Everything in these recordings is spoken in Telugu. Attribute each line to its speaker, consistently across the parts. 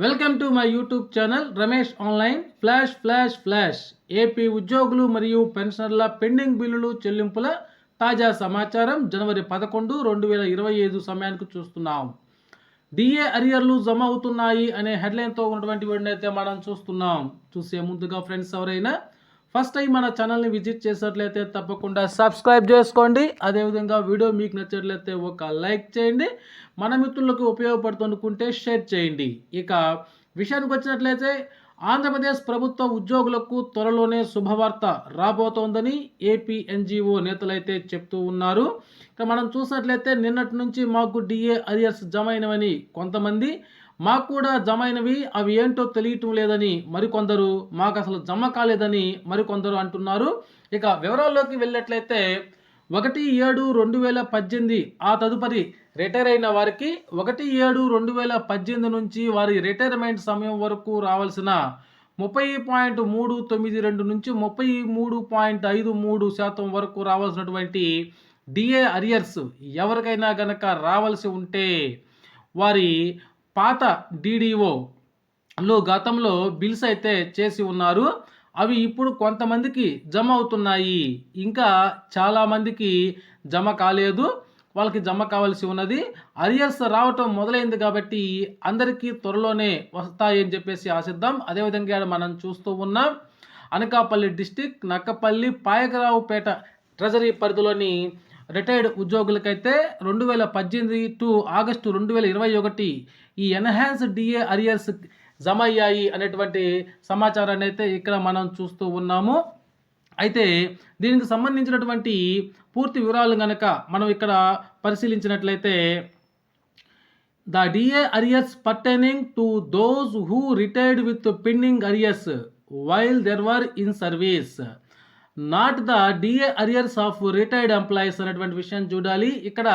Speaker 1: Welcome to my YouTube channel Ramesh online flash. AP ఉద్యోగులు మరియు పెన్షనర్ల పెండింగ్ బిల్లులు చెల్లింపుల తాజా సమాచారం జనవరి 11, 2025 సమయానికి చూస్తున్నాం. డిఏ అరియర్లు జమ అవుతున్నాయి అనే హెడ్లైన్తో ఉన్నటువంటి వీడియో అయితే మనం చూస్తున్నాం. చూసే ముందుగా ఫ్రెండ్స్ ఎవరైనా ఫస్ట్ టైం మన ఛానల్ని విజిట్ చేసినట్లయితే తప్పకుండా సబ్స్క్రైబ్ చేసుకోండి. అదేవిధంగా వీడియో మీకు నచ్చినట్లయితే ఒక లైక్ చేయండి. మన మిత్రులకు ఉపయోగపడుతుందుకుంటే షేర్ చేయండి. ఇక విషయానికి వచ్చినట్లయితే ఆంధ్రప్రదేశ్ ప్రభుత్వ ఉద్యోగులకు త్వరలోనే శుభవార్త రాబోతోందని ఏపీ ఎన్జిఓ నేతలైతే చెప్తూ ఉన్నారు. ఇక మనం చూసినట్లయితే నిన్నటి నుంచి మాకు డిఏ అరియర్స్ జమ అయినవని కొంతమంది, మాకు కూడా జమ అయినవి అవి ఏంటో తెలియటం లేదని మరికొందరు, మాకు అసలు జమ కాలేదని మరికొందరు అంటున్నారు. ఇక వివరాల్లోకి వెళ్ళినట్లయితే 1/7/2018 ఆ తదుపరి రిటైర్ అయిన వారికి 1/7/2018 నుంచి వారి రిటైర్మెంట్ సమయం వరకు రావాల్సిన 30.392 నుంచి 33.53% వరకు రావాల్సినటువంటి డిఏ అరియర్స్ ఎవరికైనా గనక రావాల్సి ఉంటే వారి పాత DDOలో గతంలో బిల్స్ అయితే చేసి ఉన్నారు. అవి ఇప్పుడు కొంతమందికి జమ అవుతున్నాయి, ఇంకా చాలామందికి జమ కాలేదు. వాళ్ళకి జమ కావాల్సి ఉన్నది. అరియర్స్ రావటం మొదలైంది కాబట్టి అందరికీ త్వరలోనే వస్తాయని చెప్పేసి ఆశిద్దాం. అదేవిధంగా మనం చూస్తూ ఉన్నాం అనకాపల్లి డిస్టిక్ నక్కపల్లి పాయకరావుపేట ట్రెజరీ పరిధిలోని రిటైర్డ్ ఉద్యోగులకైతే 2018 టు ఆగస్టు 2021 ఈ ఎన్హాన్స్ డిఏ అరియర్స్ జమ అయ్యాయి అనేటువంటి సమాచారాన్ని అయితే ఇక్కడ మనం చూస్తూ ఉన్నాము. అయితే దీనికి సంబంధించినటువంటి పూర్తి వివరాలు కనుక మనం ఇక్కడ పరిశీలించినట్లయితే the DA arrears pertaining to those who retired with pending arrears while there were in service not the DA arrears of retired employees అనేటువంటి విషయం చూడాలి. ఇక్కడ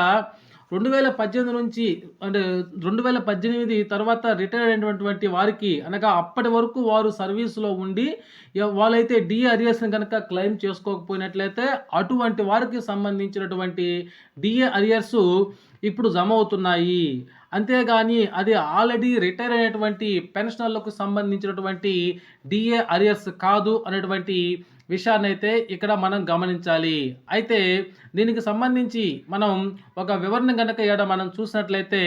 Speaker 1: 2018 నుంచి అంటే 2018 తర్వాత రిటైర్ అయినటువంటి వారికి అనగా అప్పటి వరకు వారు సర్వీస్లో ఉండి వాళ్ళైతే డిఏ అరియర్స్ని కనుక క్లెయిమ్ చేసుకోకపోయినట్లయితే అటువంటి వారికి సంబంధించినటువంటి డిఏ అరియర్స్ ఇప్పుడు జమ అవుతున్నాయి. అంతేగాని అది ఆల్రెడీ రిటైర్ అయినటువంటి పెన్షనర్లకు సంబంధించినటువంటి డిఏ అరియర్స్ కాదు అనేటువంటి విషయాన్ని అయితే ఇక్కడ మనం గమనించాలి. అయితే దీనికి సంబంధించి మనం ఒక వివరణ కనుక ఇక్కడ మనం చూసినట్లయితే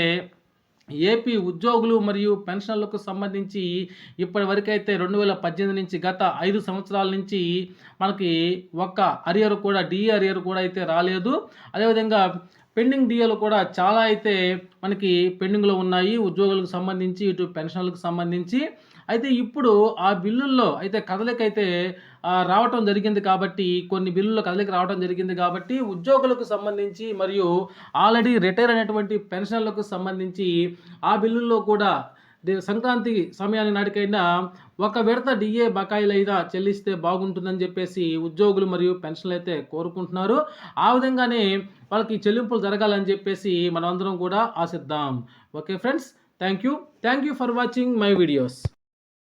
Speaker 1: ఏపీ ఉద్యోగులు మరియు పెన్షన్లకు సంబంధించి ఇప్పటి వరకైతే 2018 నుంచి గత 5 సంవత్సరాల నుంచి మనకి ఒక్క అరియర్ కూడా డిఏ అరియర్ కూడా అయితే రాలేదు. అదేవిధంగా పెండింగ్ డిఏలు కూడా చాలా అయితే మనకి పెండింగ్లో ఉన్నాయి ఉద్యోగులకు సంబంధించి, ఇటు పెన్షన్లకు సంబంధించి. అయితే ఇప్పుడు ఆ బిల్లుల్లో అయితే కదలికైతే రావటం జరిగింది కాబట్టి, కొన్ని బిల్లుల్లో కదలిక రావడం జరిగింది కాబట్టి ఉద్యోగులకు సంబంధించి మరియు ఆల్రెడీ రిటైర్ అయినటువంటి పెన్షన్లకు సంబంధించి ఆ బిల్లుల్లో కూడా సంక్రాంతి సమయానికి నాటికైనా ఒక విడత డిఏ బకాయిలు అయినా చెల్లిస్తే బాగుంటుందని చెప్పేసి ఉద్యోగులు మరియు పెన్షన్లు అయితే కోరుకుంటున్నారు. ఆ విధంగానే వాళ్ళకి చెల్లింపులు జరగాలని చెప్పేసి మనం అందరం కూడా ఆశిద్దాం. Okay friends, thank you for watching my videos.